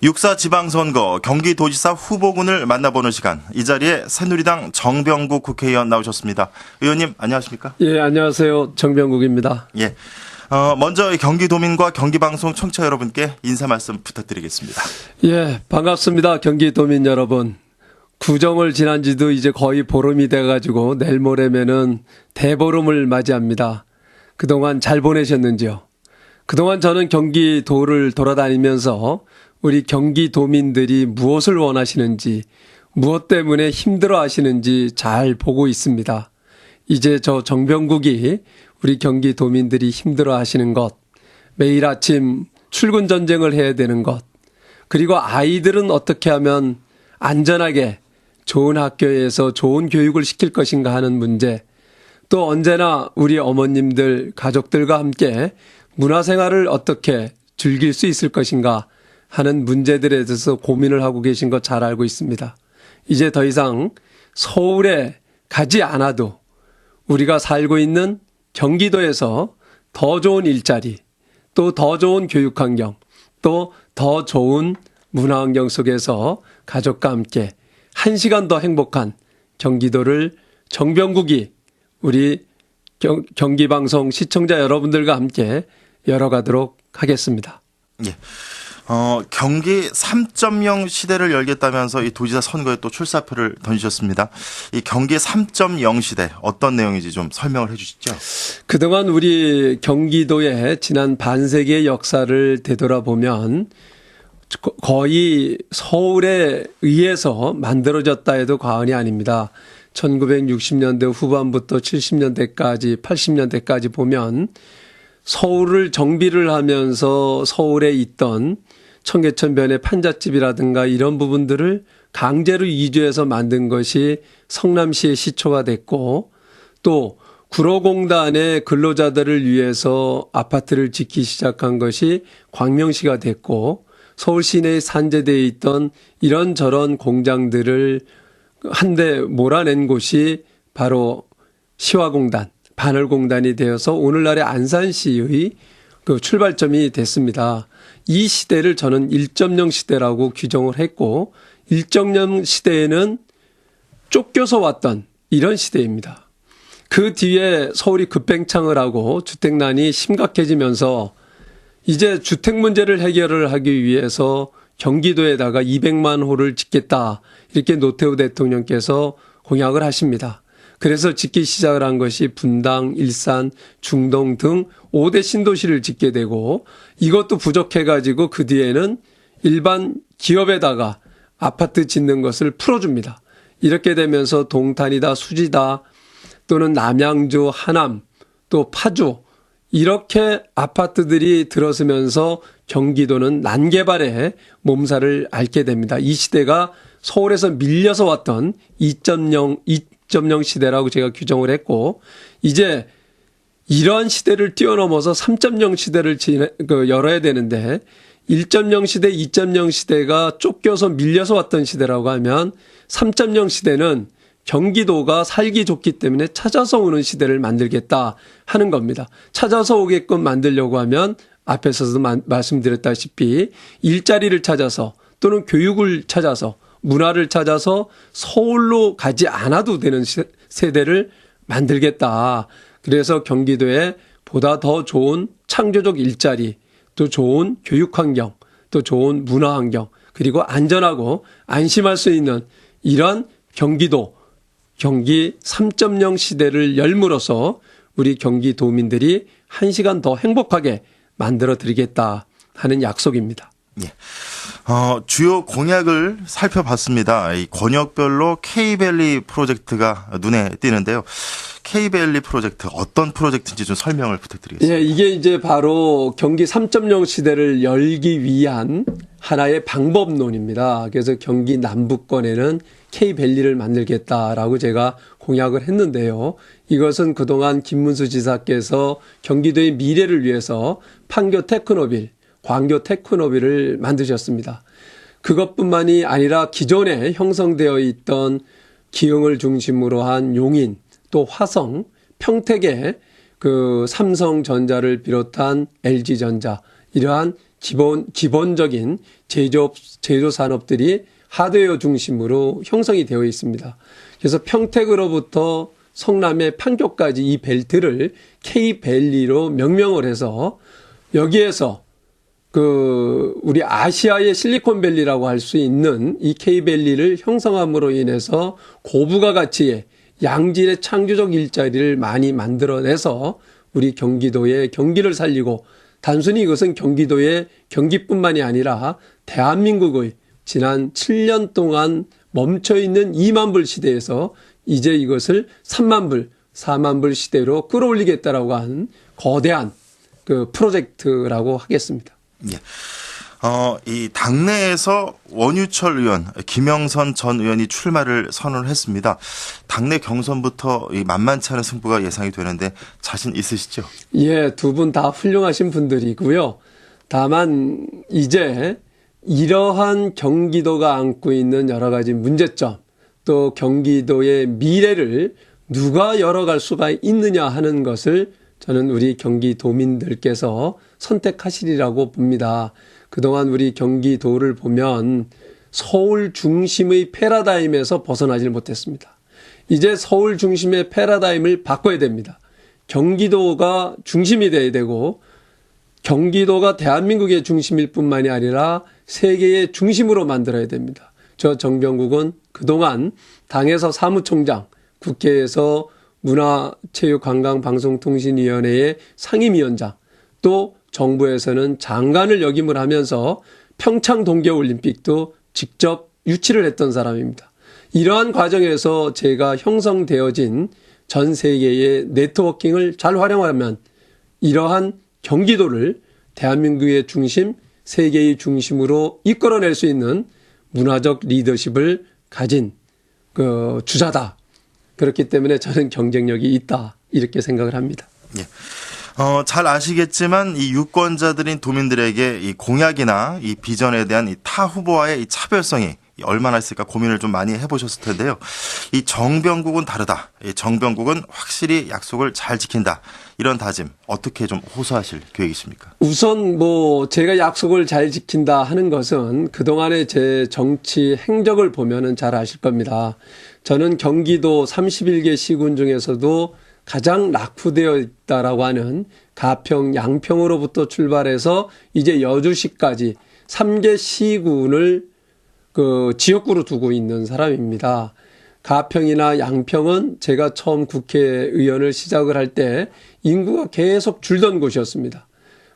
6.4 지방선거 경기도지사 후보군을 만나보는 시간. 이 자리에 새누리당 정병국 국회의원 나오셨습니다. 의원님 안녕하십니까? 예, 안녕하세요. 정병국입니다. 예. 먼저 경기도민과 경기방송 청취자 여러분께 인사 말씀 부탁드리겠습니다. 예, 반갑습니다. 경기도민 여러분. 구정을 지난 지도 이제 거의 보름이 돼가지고 내일 모레면은 대보름을 맞이합니다. 그동안 잘 보내셨는지요? 그동안 저는 경기도를 돌아다니면서 우리 경기도민들이 무엇을 원하시는지, 무엇 때문에 힘들어 하시는지 잘 보고 있습니다. 이제 저 정병국이 우리 경기도민들이 힘들어 하시는 것, 매일 아침 출근 전쟁을 해야 되는 것, 그리고 아이들은 어떻게 하면 안전하게 좋은 학교에서 좋은 교육을 시킬 것인가 하는 문제, 또 언제나 우리 어머님들, 가족들과 함께 문화생활을 어떻게 즐길 수 있을 것인가 하는 문제들에 대해서 고민을 하고 계신 거 잘 알고 있습니다. 이제 더 이상 서울에 가지 않아도 우리가 살고 있는 경기도에서 더 좋은 일자리, 또 더 좋은 교육환경, 또 더 좋은 문화환경 속에서 가족과 함께 1시간 더 행복한 경기도를 정병국이 우리 경기방송 시청자 여러분들과 함께 열어가도록 하겠습니다. 예. 경기 3.0 시대를 열겠다면서 이 도지사 선거에 또 출사표를 던지셨습니다. 이 경기 3.0 시대 어떤 내용인지 좀 설명을 해 주시죠. 그동안 우리 경기도의 지난 반세기의 역사를 되돌아보면 거의 서울에 의해서 만들어졌다 해도 과언이 아닙니다. 1960년대 후반부터 70년대까지 80년대까지 보면 서울을 정비를 하면서 서울에 있던 청계천변의 판잣집이라든가 이런 부분들을 강제로 이주해서 만든 것이 성남시의 시초가 됐고, 또 구로공단의 근로자들을 위해서 아파트를 짓기 시작한 것이 광명시가 됐고, 서울 시내에 산재되어 있던 이런저런 공장들을 한데 몰아낸 곳이 바로 시화공단, 반월공단이 되어서 오늘날의 안산시의 그 출발점이 됐습니다. 이 시대를 저는 1.0 시대라고 규정을 했고, 1.0 시대에는 쫓겨서 왔던 이런 시대입니다. 그 뒤에 서울이 급팽창을 하고 주택난이 심각해지면서 이제 주택 문제를 해결을 하기 위해서 경기도에다가 200만 호를 짓겠다, 이렇게 노태우 대통령께서 공약을 하십니다. 그래서 짓기 시작을 한 것이 분당, 일산, 중동 등 5대 신도시를 짓게 되고, 이것도 부족해가지고 그 뒤에는 일반 기업에다가 아파트 짓는 것을 풀어줍니다. 이렇게 되면서 동탄이다, 수지다, 또는 남양주, 하남, 또 파주, 이렇게 아파트들이 들어서면서 경기도는 난개발에 몸살을 앓게 됩니다. 이 시대가 서울에서 밀려서 왔던 2.0 시대라고 제가 규정을 했고, 이제 이러한 시대를 뛰어넘어서 3.0 시대를 열어야 되는데, 1.0 시대, 2.0 시대가 쫓겨서 밀려서 왔던 시대라고 하면 3.0 시대는 경기도가 살기 좋기 때문에 찾아서 오는 시대를 만들겠다 하는 겁니다. 찾아서 오게끔 만들려고 하면 앞에서도 말씀드렸다시피 일자리를 찾아서, 또는 교육을 찾아서, 문화를 찾아서 서울로 가지 않아도 되는 세대를 만들겠다. 그래서 경기도에 보다 더 좋은 창조적 일자리, 또 좋은 교육환경, 또 좋은 문화환경, 그리고 안전하고 안심할 수 있는 이런 경기 3.0 시대를 열므로써 우리 경기도민들이 1시간 더 행복하게 만들어 드리겠다 하는 약속입니다. 예. 주요 공약을 살펴봤습니다. 이 권역별로 K밸리 프로젝트가 눈에 띄는데요. K밸리 프로젝트 어떤 프로젝트인지 좀 설명을 부탁드리겠습니다. 예, 이게 이제 바로 경기 3.0 시대를 열기 위한 하나의 방법론입니다. 그래서 경기 남부권에는 K밸리를 만들겠다라고 제가 공약을 했는데요. 이것은 그동안 김문수 지사께서 경기도의 미래를 위해서 판교 테크노빌, 광교 테크노빌을 만드셨습니다. 그것뿐만이 아니라 기존에 형성되어 있던 기흥을 중심으로 한 용인, 또 화성, 평택에 그 삼성전자를 비롯한 LG전자, 이러한 기본적인 제조 산업들이 하드웨어 중심으로 형성이 되어 있습니다. 그래서 평택으로부터 성남의 판교까지 이 벨트를 K밸리로 명명을 해서 여기에서 우리 아시아의 실리콘밸리라고 할 수 있는 이 K밸리를 형성함으로 인해서 고부가 가치의 양질의 창조적 일자리를 많이 만들어내서 우리 경기도의 경기를 살리고 단순히 이것은 경기도의 경기뿐만이 아니라 대한민국의 지난 7년 동안 멈춰있는 2만 불 시대에서 이제 이것을 3만 불, 4만 불 시대로 끌어올리겠다라고 한 거대한 프로젝트라고 하겠습니다. 예. 이 당내에서 원유철 의원, 김영선 전 의원이 출마를 선언을 했습니다. 당내 경선부터 이 만만치 않은 승부가 예상이 되는데 자신 있으시죠? 예, 두 분 다 훌륭하신 분들이고요. 다만 이제 이러한 경기도가 안고 있는 여러 가지 문제점, 또 경기도의 미래를 누가 열어갈 수가 있느냐 하는 것을 저는 우리 경기도민들께서 선택하시리라고 봅니다. 그동안 우리 경기도를 보면 서울 중심의 패러다임에서 벗어나질 못했습니다. 이제 서울 중심의 패러다임을 바꿔야 됩니다. 경기도가 중심이 돼야 되고 경기도가 대한민국의 중심일 뿐만이 아니라 세계의 중심으로 만들어야 됩니다. 저 정병국은 그동안 당에서 사무총장, 국회에서 문화체육관광방송통신위원회의 상임위원장, 또 정부에서는 장관을 역임을 하면서 평창 동계올림픽도 직접 유치를 했던 사람입니다. 이러한 과정에서 제가 형성되어진 전 세계의 네트워킹을 잘 활용하면 이러한 경기도를 대한민국의 중심, 세계의 중심으로 이끌어낼 수 있는 문화적 리더십을 가진 주자다. 그렇기 때문에 저는 경쟁력이 있다. 이렇게 생각을 합니다. 예. 잘 아시겠지만 이 유권자들인 도민들에게 이 공약이나 이 비전에 대한 이 타 후보와의 이 차별성이 얼마나 있을까 고민을 좀 많이 해보셨을 텐데요. 이 정병국은 다르다. 이 정병국은 확실히 약속을 잘 지킨다. 이런 다짐 어떻게 좀 호소하실 계획이십니까? 우선 제가 약속을 잘 지킨다 하는 것은 그동안의 제 정치 행적을 보면은 잘 아실 겁니다. 저는 경기도 31개 시군 중에서도 가장 낙후되어 있다라고 하는 가평, 양평으로부터 출발해서 이제 여주시까지 3개 시군을 지역구로 두고 있는 사람입니다. 가평이나 양평은 제가 처음 국회의원을 시작을 할 때 인구가 계속 줄던 곳이었습니다.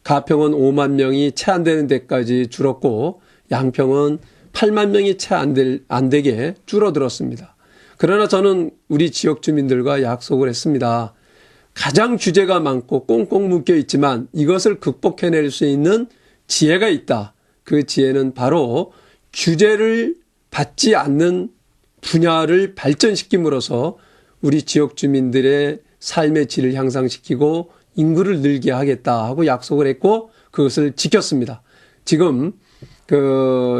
가평은 5만 명이 채 안 되는 데까지 줄었고 양평은 8만 명이 채 안 되게 줄어들었습니다. 그러나 저는 우리 지역 주민들과 약속을 했습니다. 가장 규제가 많고 꽁꽁 묶여 있지만 이것을 극복해낼 수 있는 지혜가 있다. 그 지혜는 바로 규제를 받지 않는 분야를 발전시킴으로써 우리 지역 주민들의 삶의 질을 향상시키고 인구를 늘게 하겠다 하고 약속을 했고 그것을 지켰습니다. 지금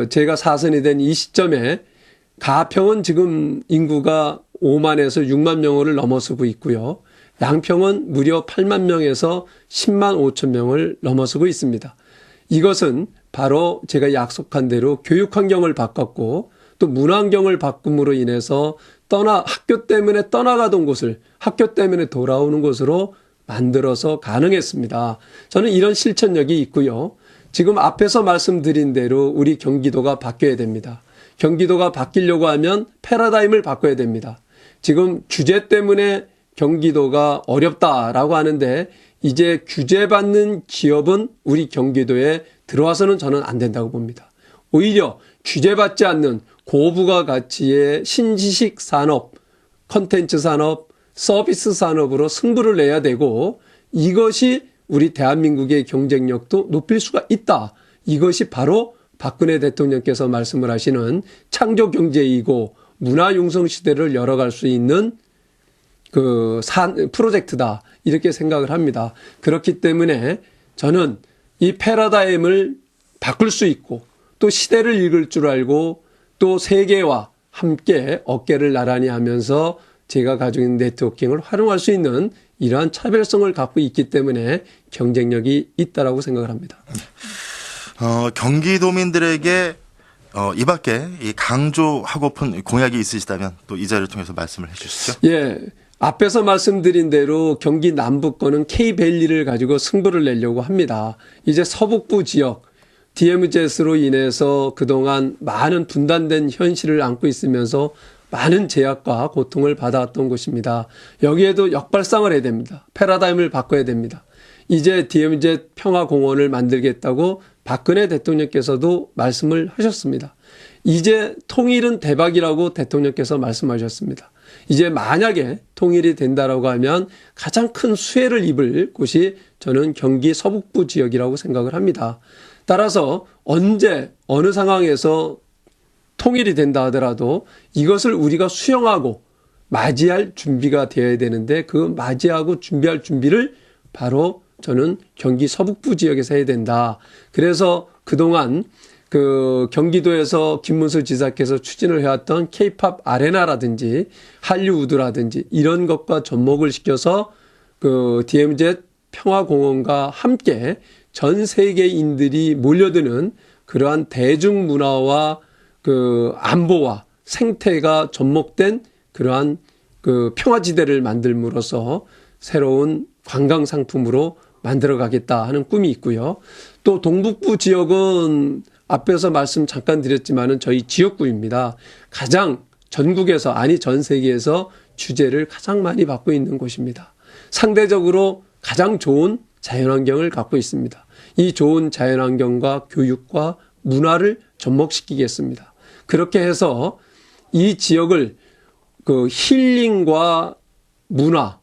제가 사선이 된 이 시점에 가평은 지금 인구가 5만에서 6만 명을 넘어서고 있고요. 양평은 무려 8만 명에서 10만 5천 명을 넘어서고 있습니다. 이것은 바로 제가 약속한 대로 교육 환경을 바꿨고 또 문화 환경을 바꿈으로 인해서 학교 때문에 떠나가던 곳을 학교 때문에 돌아오는 곳으로 만들어서 가능했습니다. 저는 이런 실천력이 있고요. 지금 앞에서 말씀드린 대로 우리 경기도가 바뀌어야 됩니다. 경기도가 바뀌려고 하면 패러다임을 바꿔야 됩니다. 지금 규제 때문에 경기도가 어렵다라고 하는데 이제 규제받는 기업은 우리 경기도에 들어와서는 저는 안 된다고 봅니다. 오히려 규제받지 않는 고부가 가치의 신지식 산업, 콘텐츠 산업, 서비스 산업으로 승부를 내야 되고 이것이 우리 대한민국의 경쟁력도 높일 수가 있다. 이것이 바로 박근혜 대통령께서 말씀을 하시는 창조 경제이고 문화 융성 시대를 열어갈 수 있는 프로젝트다. 이렇게 생각을 합니다. 그렇기 때문에 저는 이 패러다임을 바꿀 수 있고 또 시대를 읽을 줄 알고 또 세계와 함께 어깨를 나란히 하면서 제가 가지고 있는 네트워킹을 활용할 수 있는 이러한 차별성을 갖고 있기 때문에 경쟁력이 있다라고 생각을 합니다. 경기도민들에게 이 밖에 이 강조하고픈 공약이 있으시다면 또 이 자리를 통해서 말씀을 해 주시죠. 예. 앞에서 말씀드린 대로 경기 남부권은 K밸리를 가지고 승부를 내려고 합니다. 이제 서북부 지역 DMZ로 인해서 그동안 많은 분단된 현실을 안고 있으면서 많은 제약과 고통을 받아왔던 곳입니다. 여기에도 역발상을 해야 됩니다. 패러다임을 바꿔야 됩니다. 이제 DMZ 평화공원을 만들겠다고 박근혜 대통령께서도 말씀을 하셨습니다. 이제 통일은 대박이라고 대통령께서 말씀하셨습니다. 이제 만약에 통일이 된다라고 하면 가장 큰 수혜를 입을 곳이 저는 경기 서북부 지역이라고 생각을 합니다. 따라서 언제 어느 상황에서 통일이 된다 하더라도 이것을 우리가 수용하고 맞이할 준비가 되어야 되는데 그 맞이하고 준비할 준비를 바로 저는 경기 서북부 지역에서 해야 된다. 그래서 그동안 그 경기도에서 김문수 지사께서 추진을 해왔던 K-팝 아레나라든지 한류우드라든지 이런 것과 접목을 시켜서 그 DMZ 평화공원과 함께 전 세계인들이 몰려드는 그러한 대중문화와 그 안보와 생태가 접목된 그러한 그 평화지대를 만들므로써 새로운 관광 상품으로 만들어 가겠다 하는 꿈이 있고요. 또 동북부 지역은 앞에서 말씀 잠깐 드렸지만은 저희 지역구입니다. 가장 전국에서 아니 전 세계에서 주제를 가장 많이 받고 있는 곳입니다. 상대적으로 가장 좋은 자연환경을 갖고 있습니다. 이 좋은 자연환경과 교육과 문화를 접목시키겠습니다. 그렇게 해서 이 지역을 그 힐링과 문화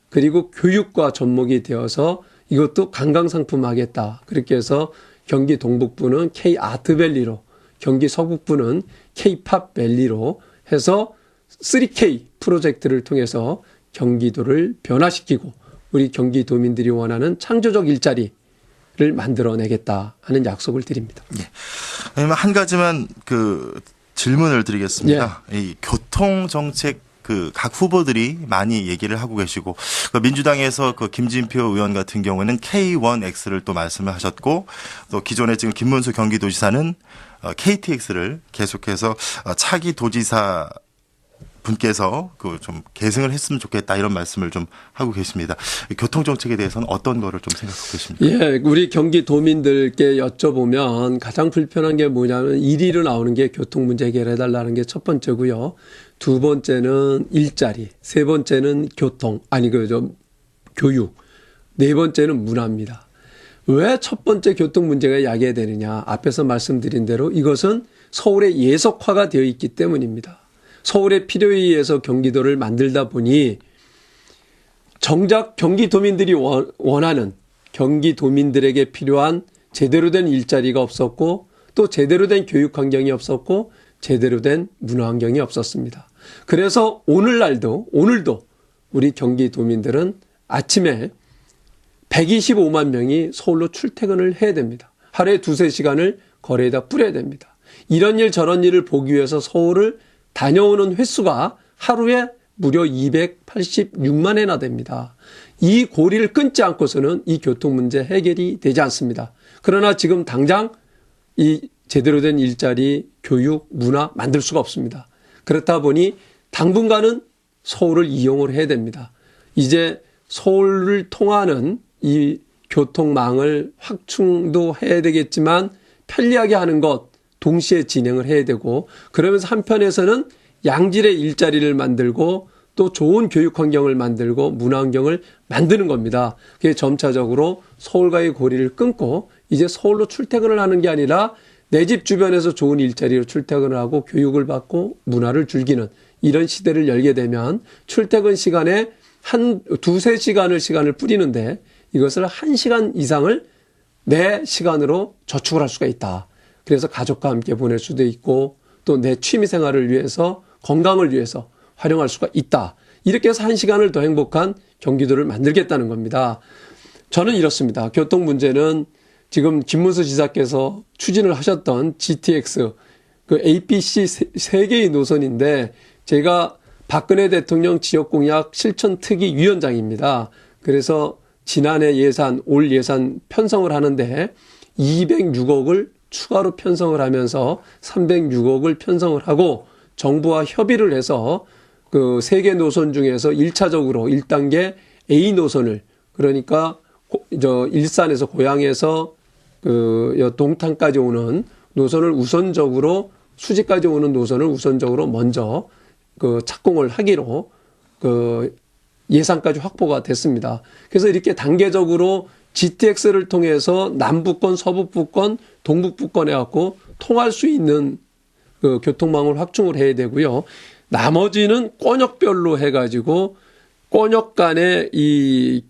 그리고 교육과 접목이 되어서 이것도 관광상품 하겠다. 그렇게 해서 경기 동북부는 K-아트밸리로 경기 서북부는 K-팝밸리로 해서 3K 프로젝트를 통해서 경기도를 변화시키고 우리 경기도민들이 원하는 창조적 일자리를 만들어내겠다 하는 약속을 드립니다. 예. 한 가지만 그 질문을 드리겠습니다. 예. 이 교통정책 그 각 후보들이 많이 얘기를 하고 계시고 그 민주당에서 그 김진표 의원 같은 경우는 K1X를 또 말씀을 하셨고 또 기존에 지금 김문수 경기도지사는 KTX를 계속해서 차기 도지사 분께서 그 좀 계승을 했으면 좋겠다 이런 말씀을 좀 하고 계십니다. 교통 정책에 대해서는 어떤 거를 좀 생각하고 계십니까? 예, 우리 경기도민들께 여쭤보면 가장 불편한 게 뭐냐면 1위로 나오는 게 교통 문제 해결해달라는 게 첫 번째고요. 두 번째는 일자리, 세 번째는 교육, 네 번째는 문화입니다. 왜 첫 번째 교통 문제가 야기되느냐? 앞에서 말씀드린 대로 이것은 서울의 예속화가 되어 있기 때문입니다. 서울의 필요에 의해서 경기도를 만들다 보니 정작 경기도민들이 원하는 경기도민들에게 필요한 제대로 된 일자리가 없었고 또 제대로 된 교육 환경이 없었고 제대로 된 문화 환경이 없었습니다. 그래서 오늘도 우리 경기도민들은 아침에 125만 명이 서울로 출퇴근을 해야 됩니다. 하루에 2-3시간을 거리에다 뿌려야 됩니다. 이런 일 저런 일을 보기 위해서 서울을 다녀오는 횟수가 하루에 무려 286만 회나 됩니다. 이 고리를 끊지 않고서는 이 교통 문제 해결이 되지 않습니다. 그러나 지금 당장 이 제대로 된 일자리, 교육, 문화 만들 수가 없습니다. 그렇다 보니 당분간은 서울을 이용을 해야 됩니다. 이제 서울을 통하는 이 교통망을 확충도 해야 되겠지만 편리하게 하는 것 동시에 진행을 해야 되고 그러면서 한편에서는 양질의 일자리를 만들고 또 좋은 교육 환경을 만들고 문화 환경을 만드는 겁니다. 그게 점차적으로 서울과의 고리를 끊고 이제 서울로 출퇴근을 하는 게 아니라 내 집 주변에서 좋은 일자리로 출퇴근을 하고 교육을 받고 문화를 즐기는 이런 시대를 열게 되면 출퇴근 시간에 한 2-3시간을 시간을 뿌리는데 이것을 1시간 이상을 내 시간으로 저축을 할 수가 있다. 그래서 가족과 함께 보낼 수도 있고 또 내 취미 생활을 위해서 건강을 위해서 활용할 수가 있다. 이렇게 해서 1시간을 더 행복한 경기도를 만들겠다는 겁니다. 저는 이렇습니다. 교통 문제는 지금 김문수 지사께서 추진을 하셨던 GTX, 그 APC 세 개의 노선인데 제가 박근혜 대통령 지역공약 실천특위 위원장입니다. 그래서 지난해 예산, 올 예산 편성을 하는데 206억을 추가로 편성을 하면서 306억을 편성을 하고 정부와 협의를 해서 그 3개 노선 중에서 1차적으로 1단계 A 노선을 그러니까 일산에서 고양에서 그 동탄까지 오는 노선을 우선적으로 수지까지 오는 노선을 우선적으로 먼저 그 착공을 하기로 그 예산까지 확보가 됐습니다. 그래서 이렇게 단계적으로 GTX를 통해서 남부권, 서북부권, 동북부권 해갖고 통할 수 있는 그 교통망을 확충을 해야 되고요. 나머지는 권역별로 해가지고 권역 간의 이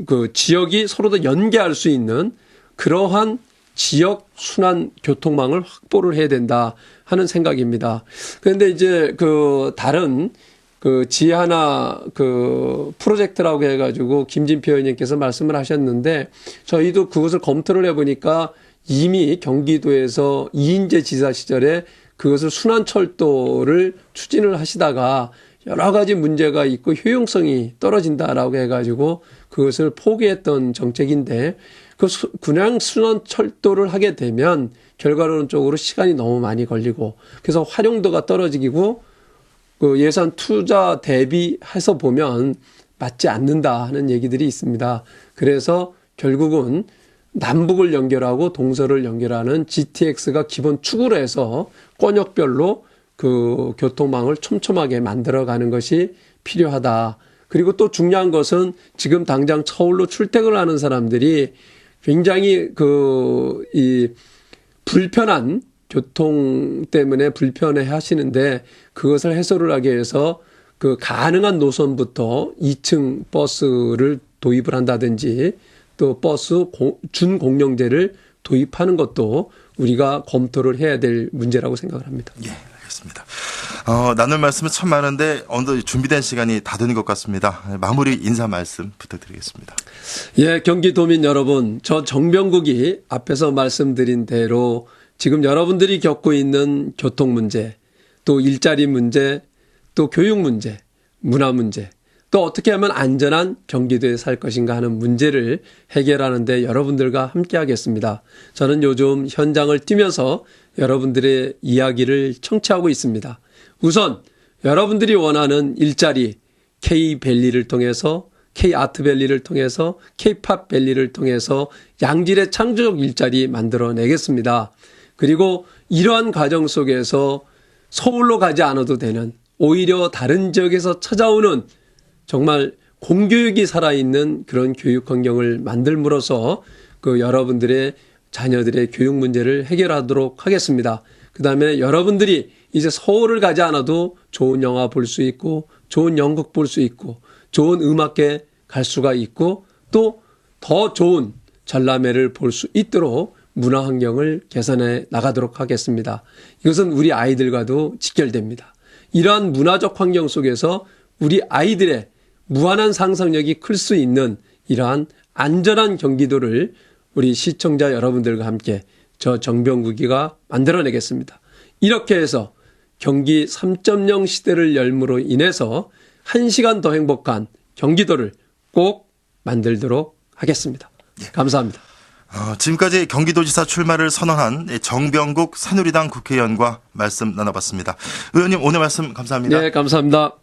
그 지역이 서로 다 연계할 수 있는 그러한 지역 순환 교통망을 확보를 해야 된다 하는 생각입니다. 그런데 이제 그 다른 그 지하나 그 프로젝트라고 해가지고 김진표 의원님께서 말씀을 하셨는데 저희도 그것을 검토를 해보니까 이미 경기도에서 이인재 지사 시절에 그것을 순환철도를 추진을 하시다가 여러 가지 문제가 있고 효용성이 떨어진다라고 해가지고 그것을 포기했던 정책인데 그냥 순환철도를 하게 되면 결과론적으로 시간이 너무 많이 걸리고 그래서 활용도가 떨어지고 그 예산 투자 대비해서 보면 맞지 않는다 하는 얘기들이 있습니다. 그래서 결국은 남북을 연결하고 동서를 연결하는 GTX가 기본 축으로 해서 권역별로 그 교통망을 촘촘하게 만들어가는 것이 필요하다. 그리고 또 중요한 것은 지금 당장 서울로 출퇴근을 하는 사람들이 굉장히 이 불편한 교통 때문에 불편해 하시는데 그것을 해소를 하기 위해서 그 가능한 노선부터 2층 버스를 도입을 한다든지 또 버스 준공영제를 도입하는 것도 우리가 검토를 해야 될 문제라고 생각을 합니다. 예, 알겠습니다. 나눌 말씀은 참 많은데 어느 준비된 시간이 다 되는 것 같습니다. 마무리 인사 말씀 부탁드리겠습니다. 예, 경기도민 여러분, 저 정병국이 앞에서 말씀드린 대로 지금 여러분들이 겪고 있는 교통 문제, 또 일자리 문제, 또 교육 문제, 문화 문제, 또 어떻게 하면 안전한 경기도에 살 것인가 하는 문제를 해결하는 데 여러분들과 함께 하겠습니다. 저는 요즘 현장을 뛰면서 여러분들의 이야기를 청취하고 있습니다. 우선 여러분들이 원하는 일자리 K밸리를 통해서 K아트밸리를 통해서 K팝밸리를 통해서 양질의 창조적 일자리 만들어내겠습니다. 그리고 이러한 과정 속에서 서울로 가지 않아도 되는 오히려 다른 지역에서 찾아오는 정말 공교육이 살아있는 그런 교육 환경을 만들므로써 그 여러분들의 자녀들의 교육 문제를 해결하도록 하겠습니다. 그다음에 여러분들이 이제 서울을 가지 않아도 좋은 영화 볼 수 있고 좋은 연극 볼 수 있고 좋은 음악회 갈 수가 있고 또 더 좋은 전람회를 볼 수 있도록 문화 환경을 개선해 나가도록 하겠습니다. 이것은 우리 아이들과도 직결됩니다. 이러한 문화적 환경 속에서 우리 아이들의 무한한 상상력이 클 수 있는 이러한 안전한 경기도를 우리 시청자 여러분들과 함께 저 정병국이가 만들어내겠습니다. 이렇게 해서 경기 3.0 시대를 열므로 인해서 1시간 더 행복한 경기도를 꼭 만들도록 하겠습니다. 감사합니다. 지금까지 경기도지사 출마를 선언한 정병국 새누리당 국회의원과 말씀 나눠봤습니다. 의원님 오늘 말씀 감사합니다. 네, 감사합니다.